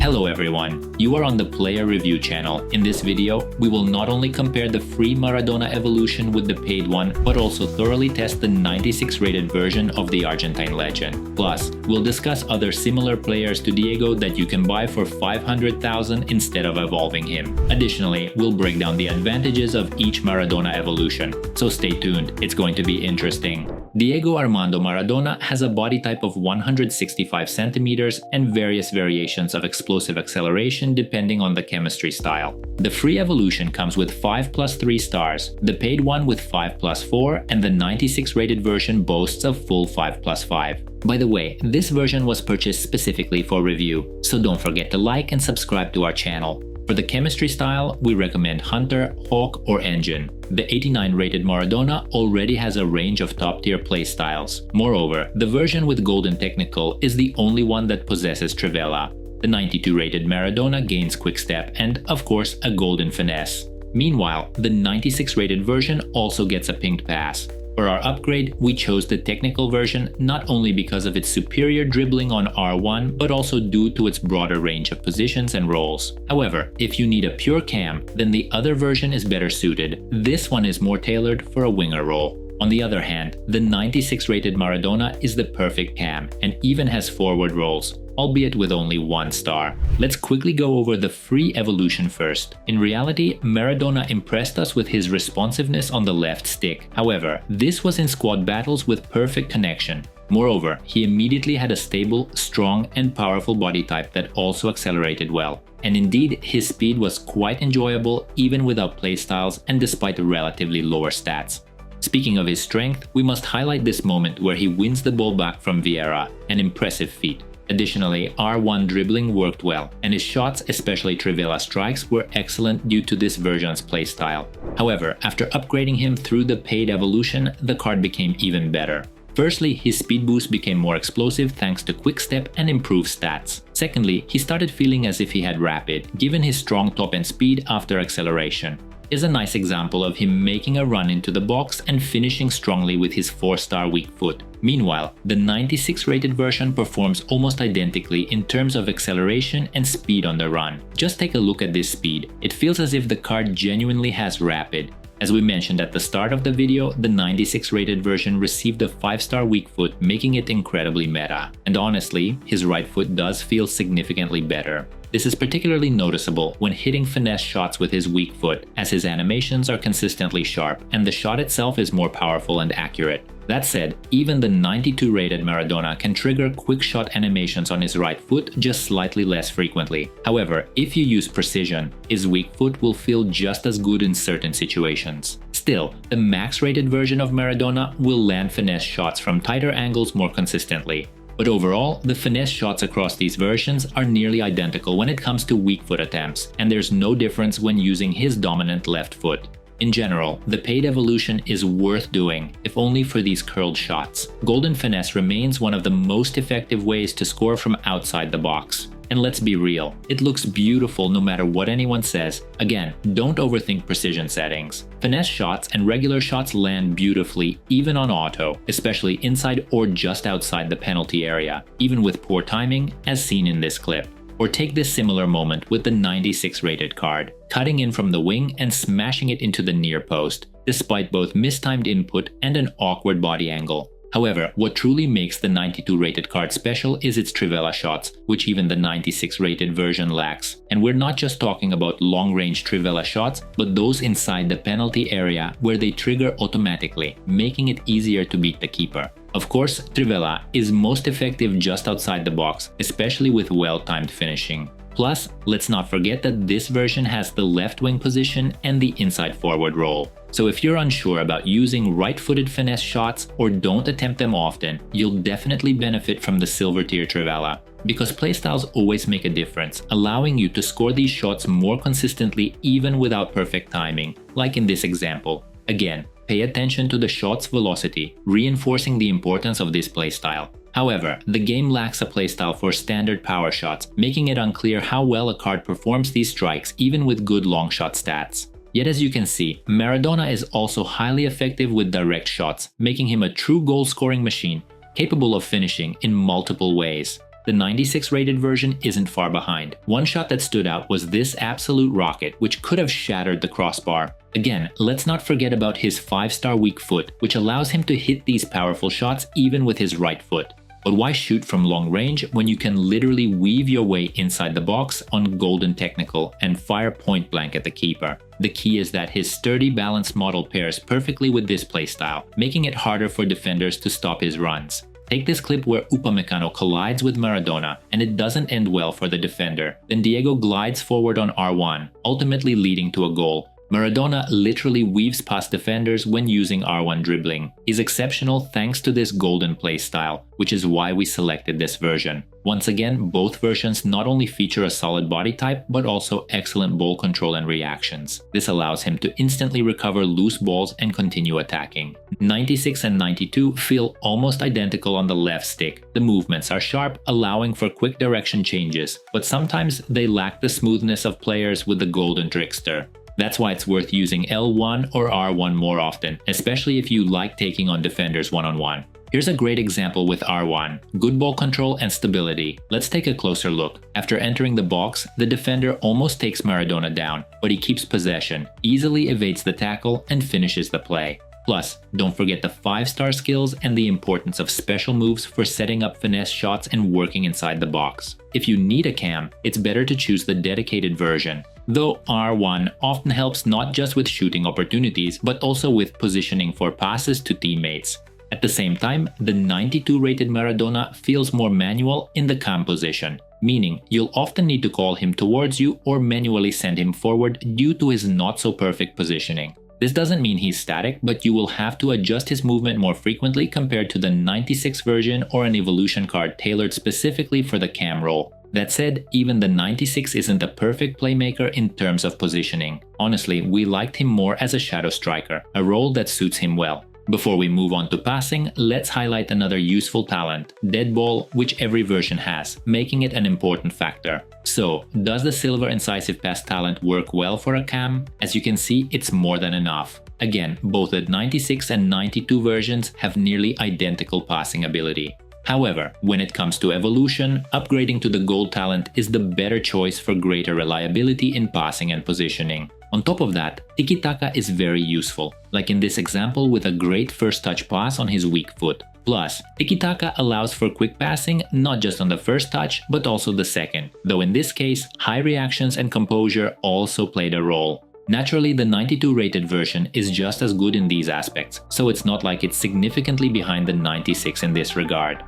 Hello everyone, you are on the Player Review channel. In this video, we will not only compare the free Maradona evolution with the paid one, but also thoroughly test the 96 rated version of the Argentine legend. Plus, we'll discuss other similar players to Diego that you can buy for 500,000 instead of evolving him. Additionally, we'll break down the advantages of each Maradona evolution. So stay tuned, it's going to be interesting. Diego Armando Maradona has a body type of 165 centimeters and various variations of explosive acceleration depending on the chemistry style. The free evolution comes with 5+3 stars, the paid one with 5+4, and the 96 rated version boasts a full 5+5. By the way, this version was purchased specifically for review, so don't forget to like and subscribe to our channel. For the chemistry style, we recommend Hunter, Hawk, or Engine. The 89 rated Maradona already has a range of top-tier playstyles. Moreover, the version with Golden Technical is the only one that possesses Trivela. The 92 rated Maradona gains Quickstep and, of course, a Golden Finesse. Meanwhile, the 96 rated version also gets a Pink Pass. For our upgrade, we chose the technical version not only because of its superior dribbling on R1, but also due to its broader range of positions and roles. However, if you need a pure cam, then the other version is better suited. This one is more tailored for a winger role. On the other hand, the 96 rated Maradona is the perfect cam and even has forward roles, albeit with only 1 star. Let's quickly go over the free evolution first. In reality, Maradona impressed us with his responsiveness on the left stick. However, this was in squad battles with perfect connection. Moreover, he immediately had a stable, strong, and powerful body type that also accelerated well. And indeed, his speed was quite enjoyable even without playstyles and despite relatively lower stats. Speaking of his strength, we must highlight this moment where he wins the ball back from Vieira, an impressive feat. Additionally, R1 dribbling worked well, and his shots, especially Trivela strikes, were excellent due to this version's playstyle. However, after upgrading him through the paid evolution, the card became even better. Firstly, his speed boost became more explosive thanks to Quickstep and improved stats. Secondly, he started feeling as if he had rapid, given his strong top-end speed after acceleration. Is a nice example of him making a run into the box and finishing strongly with his 4-star weak foot. Meanwhile, the 96 rated version performs almost identically in terms of acceleration and speed on the run. Just take a look at this speed. It feels as if the card genuinely has rapid. As we mentioned at the start of the video, the 96 rated version received a 5-star weak foot, making it incredibly meta. And honestly, his right foot does feel significantly better. This is particularly noticeable when hitting finesse shots with his weak foot, as his animations are consistently sharp and the shot itself is more powerful and accurate. That said, even the 92 rated Maradona can trigger quick shot animations on his right foot just slightly less frequently. However, if you use precision, his weak foot will feel just as good in certain situations. Still, the max rated version of Maradona will land finesse shots from tighter angles more consistently. But overall, the finesse shots across these versions are nearly identical when it comes to weak foot attempts, and there's no difference when using his dominant left foot. In general, the paid evolution is worth doing, if only for these curled shots. Golden Finesse remains one of the most effective ways to score from outside the box. And let's be real, it looks beautiful no matter what anyone says. Again, don't overthink precision settings. Finesse shots and regular shots land beautifully even on auto, especially inside or just outside the penalty area, even with poor timing, as seen in this clip. Or take this similar moment with the 96 rated card, cutting in from the wing and smashing it into the near post, despite both mistimed input and an awkward body angle. However, what truly makes the 92 rated card special is its Trivela shots, which even the 96 rated version lacks. And we're not just talking about long-range Trivela shots, but those inside the penalty area where they trigger automatically, making it easier to beat the keeper. Of course, Trivela is most effective just outside the box, especially with well-timed finishing. Plus, let's not forget that this version has the left wing position and the inside forward role. So if you're unsure about using right-footed finesse shots or don't attempt them often, you'll definitely benefit from the silver tier Trivela, because playstyles always make a difference, allowing you to score these shots more consistently even without perfect timing, like in this example. Again, pay attention to the shot's velocity, reinforcing the importance of this playstyle. However, the game lacks a playstyle for standard power shots, making it unclear how well a card performs these strikes even with good long shot stats. Yet as you can see, Maradona is also highly effective with direct shots, making him a true goal-scoring machine, capable of finishing in multiple ways. the 96 rated version isn't far behind. One shot that stood out was this absolute rocket, which could have shattered the crossbar. Again, let's not forget about his 5-star weak foot, which allows him to hit these powerful shots even with his right foot. But why shoot from long range when you can literally weave your way inside the box on golden technical and fire point blank at the keeper? The key is that his sturdy balanced model pairs perfectly with this playstyle, making it harder for defenders to stop his runs. Take this clip where Upamecano collides with Maradona and it doesn't end well for the defender. Then Diego glides forward on R1, ultimately leading to a goal. Maradona literally weaves past defenders when using R1 dribbling. He's exceptional thanks to this golden playstyle, which is why we selected this version. Once again, both versions not only feature a solid body type, but also excellent ball control and reactions. This allows him to instantly recover loose balls and continue attacking. 96 and 92 feel almost identical on the left stick. The movements are sharp, allowing for quick direction changes, but sometimes they lack the smoothness of players with the golden trickster. That's why it's worth using L1 or R1 more often, especially if you like taking on defenders one-on-one. Here's a great example with R1. Good ball control and stability. Let's take a closer look. After entering the box, the defender almost takes Maradona down, but he keeps possession, easily evades the tackle, and finishes the play. Plus, don't forget the 5-star skills and the importance of special moves for setting up finesse shots and working inside the box. If you need a cam, it's better to choose the dedicated version. Though R1 often helps not just with shooting opportunities, but also with positioning for passes to teammates. At the same time, the 92 rated Maradona feels more manual in the cam position, meaning you'll often need to call him towards you or manually send him forward due to his not so perfect positioning. This doesn't mean he's static, but you will have to adjust his movement more frequently compared to the 96 version or an evolution card tailored specifically for the cam role. That said, even the 96 isn't a perfect playmaker in terms of positioning. Honestly, we liked him more as a shadow striker, a role that suits him well. Before we move on to passing, let's highlight another useful talent, dead ball, which every version has, making it an important factor. So, does the silver incisive pass talent work well for a cam? As you can see, it's more than enough. Again, both the 96 and 92 versions have nearly identical passing ability. However, when it comes to evolution, upgrading to the gold talent is the better choice for greater reliability in passing and positioning. On top of that, tiki-taka is very useful, like in this example with a great first touch pass on his weak foot. Plus, tiki-taka allows for quick passing not just on the first touch, but also the second, though in this case, high reactions and composure also played a role. Naturally, the 92 rated version is just as good in these aspects, so it's not like it's significantly behind the 96 in this regard.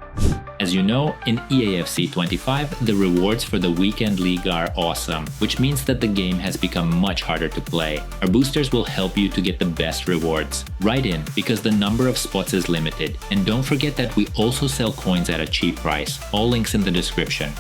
As you know, in EAFC 25, the rewards for the Weekend League are awesome, which means that the game has become much harder to play. Our boosters will help you to get the best rewards. Write in, because the number of spots is limited. And don't forget that we also sell coins at a cheap price. All links in the description.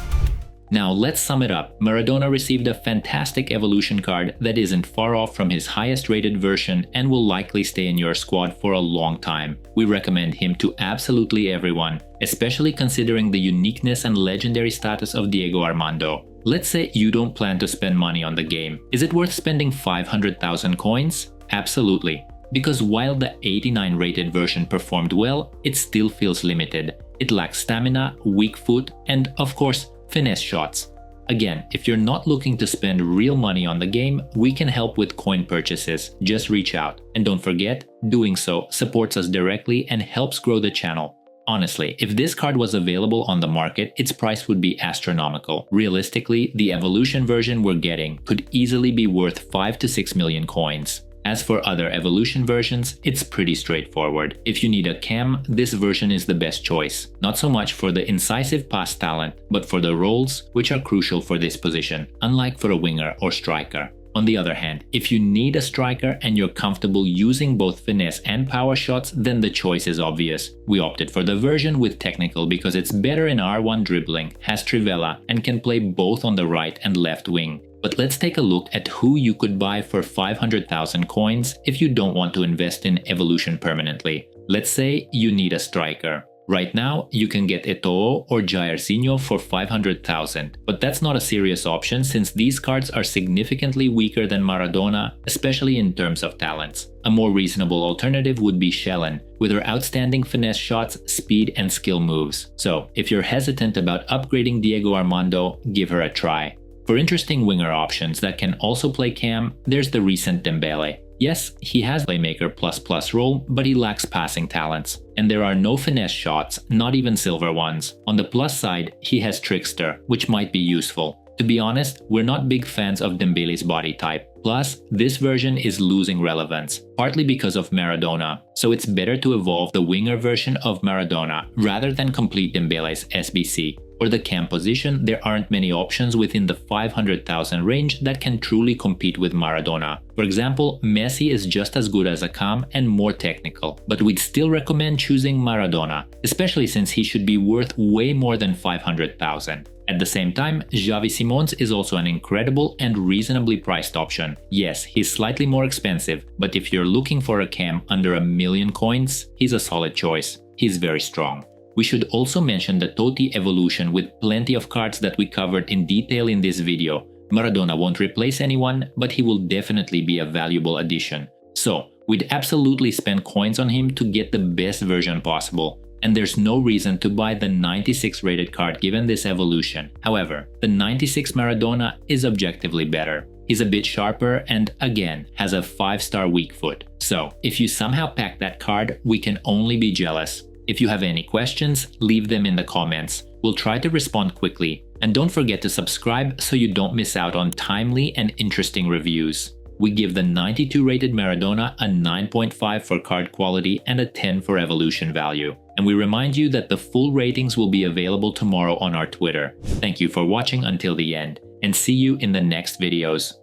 Now let's sum it up. Maradona received a fantastic evolution card that isn't far off from his highest rated version and will likely stay in your squad for a long time. We recommend him to absolutely everyone, especially considering the uniqueness and legendary status of Diego Armando. Let's say you don't plan to spend money on the game. Is it worth spending 500,000 coins? Absolutely. Because while the 89 rated version performed well, it still feels limited. It lacks stamina, weak foot, and of course, finesse shots. Again, if you're not looking to spend real money on the game, we can help with coin purchases. Just reach out. And don't forget, doing so supports us directly and helps grow the channel. Honestly, if this card was available on the market, its price would be astronomical. Realistically, the evolution version we're getting could easily be worth 5 to 6 million coins. As for other evolution versions, it's pretty straightforward. If you need a cam, this version is the best choice. Not so much for the incisive pass talent, but for the roles, which are crucial for this position, unlike for a winger or striker. On the other hand, if you need a striker and you're comfortable using both finesse and power shots, then the choice is obvious. We opted for the version with technical because it's better in R1 dribbling, has trivela, and can play both on the right and left wing. But let's take a look at who you could buy for 500,000 coins if you don't want to invest in evolution permanently. Let's say you need a striker. Right now, you can get EVO or Jairzinho for 500,000, but that's not a serious option since these cards are significantly weaker than Maradona, especially in terms of talents. A more reasonable alternative would be Shellen, with her outstanding finesse shots, speed, and skill moves. So, if you're hesitant about upgrading Diego Armando, give her a try. For interesting winger options that can also play cam, there's the recent Dembele. Yes, he has playmaker plus role, but he lacks passing talents. And there are no finesse shots, not even silver ones. On the plus side, he has trickster, which might be useful. To be honest, we're not big fans of Dembele's body type. Plus, this version is losing relevance, partly because of Maradona, so it's better to evolve the winger version of Maradona rather than complete Dembele's SBC. For the cam position, there aren't many options within the 500,000 range that can truly compete with Maradona. For example, Messi is just as good as a cam and more technical, but we'd still recommend choosing Maradona, especially since he should be worth way more than 500,000. At the same time, Xavi Simons is also an incredible and reasonably priced option. Yes, he's slightly more expensive, but if you're looking for a cam under a million coins, he's a solid choice. He's very strong. We should also mention the Totti evolution with plenty of cards that we covered in detail in this video. Maradona won't replace anyone, but he will definitely be a valuable addition. So, we'd absolutely spend coins on him to get the best version possible. And there's no reason to buy the 96 rated card given this evolution. However, the 96 Maradona is objectively better. He's a bit sharper and, again, has a 5-star weak foot. So, if you somehow pack that card, we can only be jealous. If you have any questions, leave them in the comments. We'll try to respond quickly. And don't forget to subscribe so you don't miss out on timely and interesting reviews. We give the 92 rated Maradona a 9.5 for card quality and a 10 for evolution value. And we remind you that the full ratings will be available tomorrow on our Twitter. Thank you for watching until the end, and see you in the next videos.